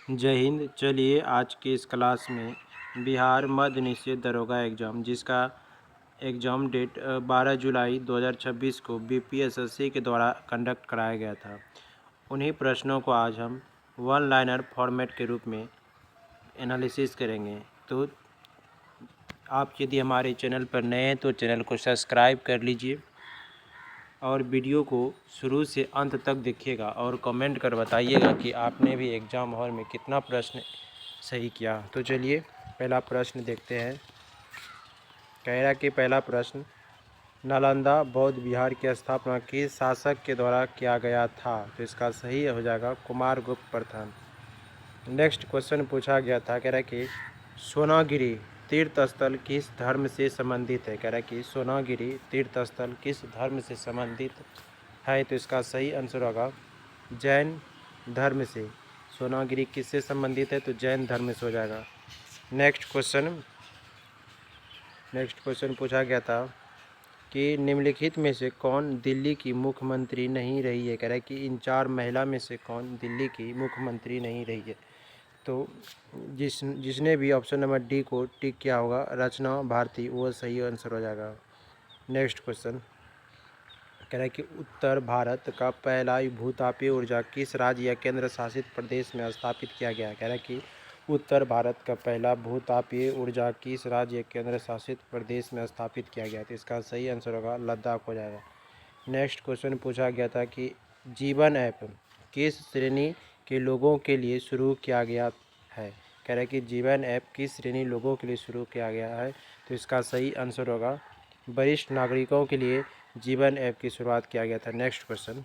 जय हिंद। चलिए आज की इस क्लास में बिहार मद्य निषेध दरोगा एग्ज़ाम, जिसका एग्ज़ाम डेट 12 जुलाई 2026 को बीपीएसएससी के द्वारा कंडक्ट कराया गया था, उन्हीं प्रश्नों को आज हम वन लाइनर फॉर्मेट के रूप में एनालिसिस करेंगे। तो आप यदि हमारे चैनल पर नए हैं तो चैनल को सब्सक्राइब कर लीजिए और वीडियो को शुरू से अंत तक देखिएगा और कमेंट कर बताइएगा कि आपने भी एग्ज़ाम हॉल में कितना प्रश्न सही किया। तो चलिए पहला प्रश्न देखते हैं। कह रहा कि पहला प्रश्न, नालंदा बौद्ध विहार की स्थापना किस शासक के द्वारा किया गया था? तो इसका सही हो जाएगा कुमारगुप्त प्रथम। नेक्स्ट क्वेश्चन पूछा गया था, कह रहा कि सोनागिरी तीर्थ स्थल किस धर्म से संबंधित है? कह रहा कि सोनागिरी तीर्थ स्थल किस धर्म से संबंधित है? तो इसका सही आंसर होगा जैन धर्म से। सोनागिरी किससे संबंधित है? तो जैन धर्म से हो जाएगा। नेक्स्ट क्वेश्चन पूछा गया था कि निम्नलिखित में से कौन दिल्ली की मुख्यमंत्री नहीं रही है? कह रहा है कि इन चार महिला में से कौन दिल्ली की मुख्यमंत्री नहीं रही है? तो जिसने भी ऑप्शन नंबर डी को टिक किया होगा, रचना भारती, वो सही आंसर हो जाएगा। नेक्स्ट क्वेश्चन कह रहा है कि उत्तर भारत का पहला भूतापीय ऊर्जा किस राज्य या केंद्र शासित प्रदेश में स्थापित किया गया है? कह रहा है कि उत्तर भारत का पहला भूतापीय ऊर्जा किस राज्य या केंद्र शासित प्रदेश में स्थापित किया गया है? तो इसका सही आंसर होगा लद्दाख हो जाएगा। नेक्स्ट क्वेश्चन पूछा गया था कि जीवन ऐप किस श्रेणी के लोगों के लिए शुरू किया गया है? कह रहा है कि जीवन ऐप किस श्रेणी लोगों के लिए शुरू किया गया है? तो इसका सही आंसर होगा वरिष्ठ नागरिकों के लिए जीवन ऐप की शुरुआत किया गया था। नेक्स्ट क्वेश्चन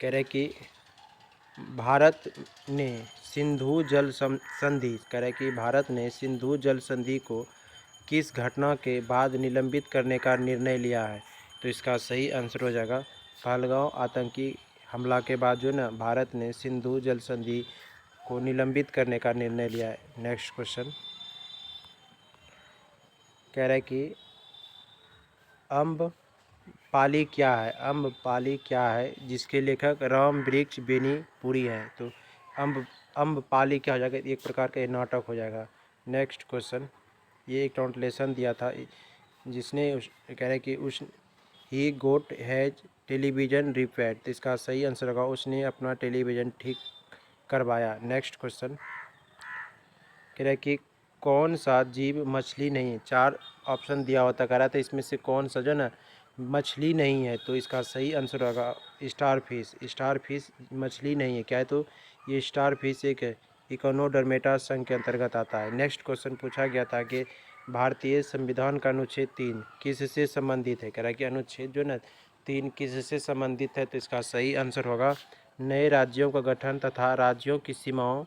कह रहे कि भारत ने सिंधु जल संधि कह रहे कि भारत ने सिंधु जल संधि को किस घटना के बाद निलंबित करने का निर्णय लिया है? तो इसका सही आंसर हो जाएगा पहलगांव आतंकी हमला के बाद जो ना भारत ने सिंधु जल संधि को निलंबित करने का निर्णय लिया है। नेक्स्ट क्वेश्चन कह रहा है कि अम्बपाली क्या है? अम्बपाली क्या है जिसके लेखक राम वृक्ष बेनीपुरी है? तो अम्बपाली क्या हो जाएगा? एक प्रकार का ये नाटक हो जाएगा। नेक्स्ट क्वेश्चन, ये एक ट्रांसलेशन दिया था जिसने कह रहे कि उस ही गोट हैज टेलीविज़न रिपेयर्ड। तो इसका सही आंसर होगा उसने अपना टेलीविज़न ठीक करवाया। नेक्स्ट क्वेश्चन कह रहा है कि कौन सा जीव मछली नहीं है? चार ऑप्शन दिया होता कह रहा था, इसमें से कौन सा जो ना मछली नहीं है? तो इसका सही आंसर होगा स्टार फिश। स्टार फिश मछली नहीं है। क्या है? तो ये स्टार फिश एक इकोनोडर्मेटा संघ के अंतर्गत आता है। नेक्स्ट क्वेश्चन पूछा गया था कि भारतीय संविधान का अनुच्छेद 3 किससे संबंधित है? कह रहा है कि अनुच्छेद जो ना 3 किससे संबंधित है? तो इसका सही आंसर होगा नए राज्यों का गठन तथा राज्यों की सीमाओं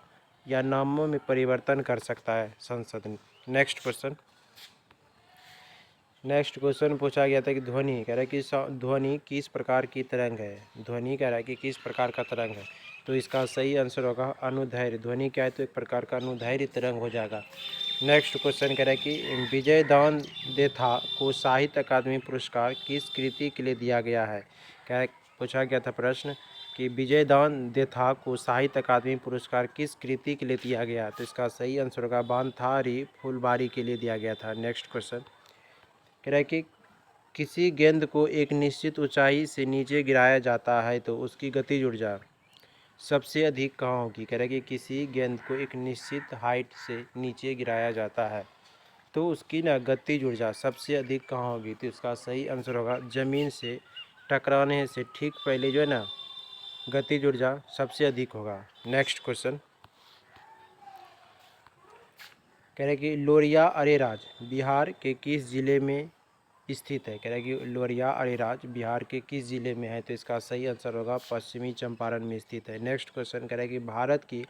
या नामों में परिवर्तन कर सकता है संसद। नेक्स्ट क्वेश्चन पूछा गया था कि ध्वनि कह रहा है कि ध्वनि किस प्रकार की तरंग है? ध्वनि कह रहा है कि किस प्रकार का तरंग है? तो इसका सही आंसर होगा अनुदैर्ध्य। ध्वनि क्या है? तो एक प्रकार का अनुदैर्ध्य तरंग हो जाएगा। नेक्स्ट क्वेश्चन कह रहा है कि विजयदान देथा को साहित्य अकादमी पुरस्कार किस कृति के लिए दिया गया है? क्या पूछा गया था प्रश्न कि विजयदान देथा को साहित्य अकादमी पुरस्कार किस कृति के लिए दिया गया? तो इसका सही आंसर होगा बांथारी फुलबारी के लिए दिया गया था। नेक्स्ट क्वेश्चन कह रहा है कि किसी गेंद को एक निश्चित ऊंचाई से नीचे गिराया जाता है तो उसकी गतिज ऊर्जा सबसे अधिक कहाँ होगी? कह रहा है कि किसी गेंद को एक निश्चित हाइट से नीचे गिराया जाता है तो उसकी ना गतिज ऊर्जा सबसे अधिक कहाँ होगी? तो इसका सही आंसर होगा ज़मीन से टकराने से ठीक पहले जो है ना गतिज ऊर्जा सबसे अधिक होगा। नेक्स्ट क्वेश्चन कह रहे कि लोरिया अरेराज बिहार के किस जिले में स्थित है? कह रहा है कि लोरिया अरेराज बिहार के किस जिले में है? तो इसका सही आंसर होगा पश्चिमी चंपारण में स्थित है। नेक्स्ट क्वेश्चन कह रहा है कि भारत की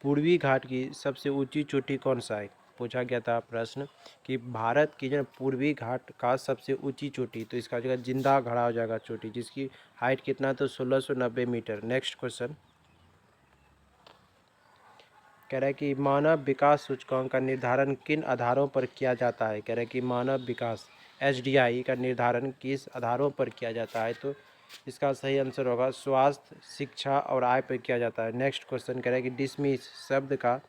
पूर्वी घाट की सबसे ऊंची चोटी कौन सा है? पूछा गया था प्रश्न कि भारत की जो पूर्वी घाट का सबसे ऊंची चोटी, तो इसका जगह जिंदा खड़ा हो जाएगा चोटी, जिसकी हाइट कितना? तो 1690 मीटर। नेक्स्ट क्वेश्चन कह रहा है कि मानव विकास सूचकांक का निर्धारण किन आधारों पर किया जाता है? कह रहा है कि मानव विकास HDI का निर्धारण किस आधारों पर किया जाता है? तो इसका सही आंसर होगा स्वास्थ्य, शिक्षा और आय पर किया जाता है। नेक्स्ट क्वेश्चन कह रहा है कि डिसमिस शब्द का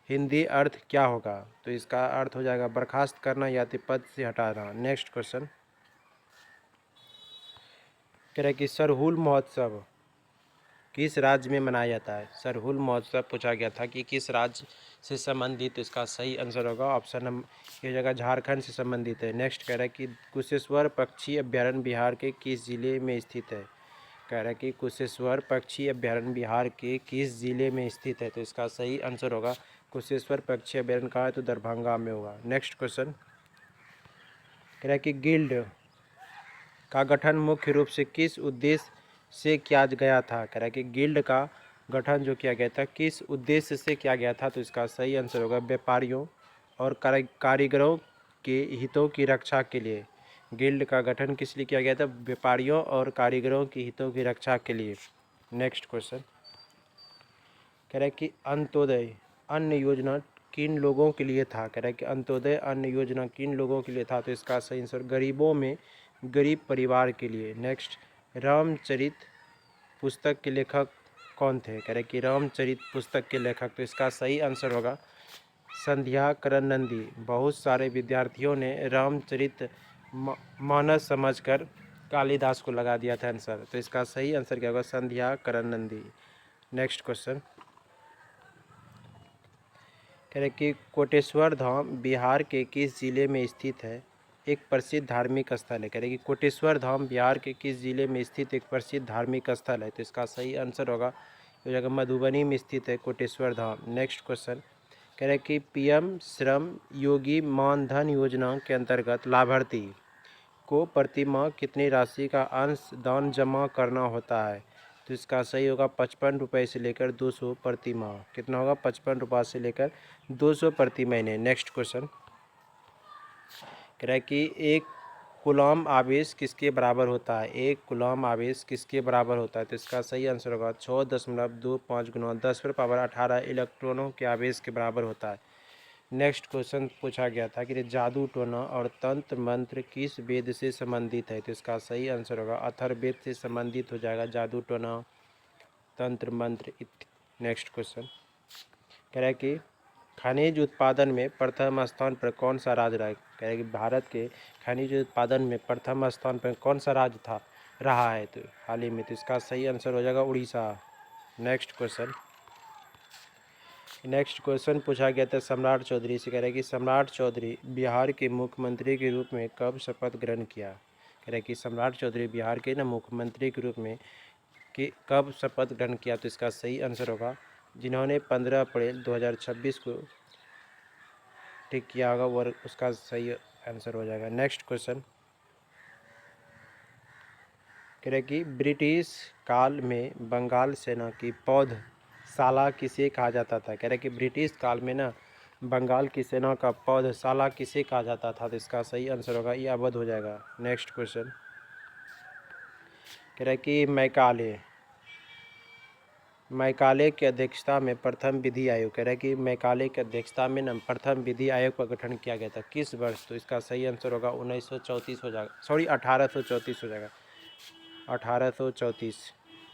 हिंदी अर्थ क्या होगा? तो इसका अर्थ हो जाएगा बर्खास्त करना या तो पद से हटाना। नेक्स्ट क्वेश्चन कह रहा है कि सरहुल महोत्सव किस राज्य में मनाया जाता है? सरहुल महोत्सव पूछा गया था कि किस राज्य से संबंधित, तो इसका सही आंसर होगा ऑप्शन नंबर, ये जगह झारखंड से संबंधित है। नेक्स्ट कह रहा है कि कुशेश्वर पक्षी अभ्यारण्य बिहार के किस जिले में स्थित है? कह रहा है कि कुशेश्वर पक्षी अभ्यारण्य बिहार के किस जिले में स्थित है? तो इसका सही आंसर होगा कुशेश्वर पक्षी अभ्यारण्य कहाँ है? तो दरभंगा में होगा। नेक्स्ट क्वेश्चन कह रहा है कि गिल्ड का गठन मुख्य रूप से किस उद्देश्य से किया गया था? कह रहा है कि गिल्ड का गठन जो किया गया था किस उद्देश्य से किया गया था? तो इसका सही आंसर होगा व्यापारियों और कारीगरों के हितों की रक्षा के लिए। गिल्ड का गठन किस लिए किया गया था? व्यापारियों और कारीगरों के हितों की रक्षा के लिए। नेक्स्ट क्वेश्चन कह रहा है कि अंत्योदय अन्न योजना किन लोगों के लिए था? कह रहा है कि अंत्योदय अन्न योजना किन लोगों के लिए था? तो इसका सही आंसर गरीबों में गरीब परिवार के लिए। नेक्स्ट रामचरित पुस्तक के लेखक कौन थे? कह रहे कि रामचरित पुस्तक के लेखक, तो इसका सही आंसर होगा संध्या करण नंदी। बहुत सारे विद्यार्थियों ने रामचरित मानस समझकर कालिदास को लगा दिया था आंसर, तो इसका सही आंसर क्या होगा? संध्या करण नंदी। नेक्स्ट क्वेश्चन कह रहे कि कोटेश्वर धाम बिहार के किस जिले में स्थित है? एक प्रसिद्ध धार्मिक स्थल है। कह रहे कि कोटेश्वर धाम बिहार के किस जिले में स्थित एक प्रसिद्ध धार्मिक स्थल है? तो इसका सही आंसर होगा जो जगह मधुबनी में स्थित है कोटेश्वर धाम। नेक्स्ट क्वेश्चन कह रहे कि पीएम श्रम योगी मान धन योजना के अंतर्गत लाभार्थी को प्रति माह कितनी राशि का अंश दान जमा करना होता है? तो इसका सही होगा 55 रुपये से लेकर 200 प्रति माह। कितना होगा? 55 रुपये से लेकर 200 प्रति महीने। नेक्स्ट क्वेश्चन कह रहा है कि एक कूलॉम आवेश किसके बराबर होता है? एक कूलॉम आवेश किसके बराबर होता है? तो इसका सही आंसर होगा 6.25 गुना 10⁻18 इलेक्ट्रॉनों के आवेश के बराबर होता है। नेक्स्ट क्वेश्चन पूछा गया था कि जादू टोना और तंत्र मंत्र किस वेद से संबंधित है? तो इसका सही आंसर होगा अथर्ववेद से संबंधित हो जाएगा जादू टोना तंत्र मंत्र। नेक्स्ट क्वेश्चन कह रहा है कि खनिज उत्पादन में प्रथम स्थान पर कौन सा राज्य रहा है? कह रहा है कि भारत के खनिज उत्पादन में प्रथम स्थान पर कौन सा राज्य था रहा है तो हाल ही में? तो इसका सही आंसर हो जाएगा उड़ीसा। नेक्स्ट क्वेश्चन पूछा गया था सम्राट चौधरी से। कह रहा है कि सम्राट चौधरी बिहार के मुख्यमंत्री के रूप में कब शपथ ग्रहण किया? कह रहा है कि सम्राट चौधरी बिहार के मुख्यमंत्री के रूप में कब शपथ ग्रहण किया? तो इसका सही आंसर होगा जिन्होंने 15 अप्रैल 2026 को ठीक किया होगा वो उसका सही आंसर हो जाएगा। नेक्स्ट क्वेश्चन कह रहे कि ब्रिटिश काल में बंगाल सेना की पौधशाला किसे कहा जाता था? कह रहे कि ब्रिटिश काल में बंगाल की सेना का पौधशाला किसे कहा जाता था? तो इसका सही आंसर होगा ये अवध हो जाएगा। नेक्स्ट क्वेश्चन कह रहे कि मैकाले की अध्यक्षता में प्रथम विधि आयोग, कह रहा है कि मैकाले की अध्यक्षता में प्रथम विधि आयोग का गठन किया गया था किस वर्ष? तो इसका सही आंसर होगा 1934 हो जाएगा, सॉरी 1834 हो जाएगा, 1834।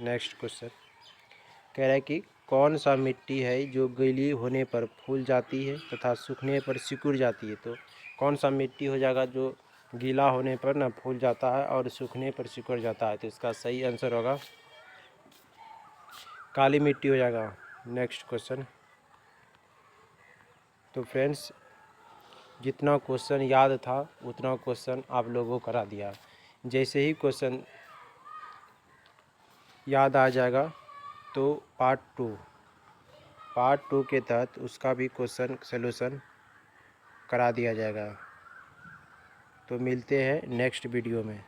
नेक्स्ट क्वेश्चन कह रहा है कि कौन सा मिट्टी है जो गीली होने पर फूल जाती है तथा सूखने पर सिकुड़ जाती है? तो कौन सा मिट्टी हो जाएगा जो गीला होने पर फूल जाता है और सूखने पर सिकुड़ जाता है? तो इसका सही आंसर होगा काली मिट्टी हो जाएगा। नेक्स्ट क्वेश्चन तो फ्रेंड्स जितना क्वेश्चन याद था उतना क्वेश्चन आप लोगों को करा दिया। जैसे ही क्वेश्चन याद आ जाएगा तो पार्ट टू के तहत उसका भी क्वेश्चन सलूशन करा दिया जाएगा। तो मिलते हैं नेक्स्ट वीडियो में।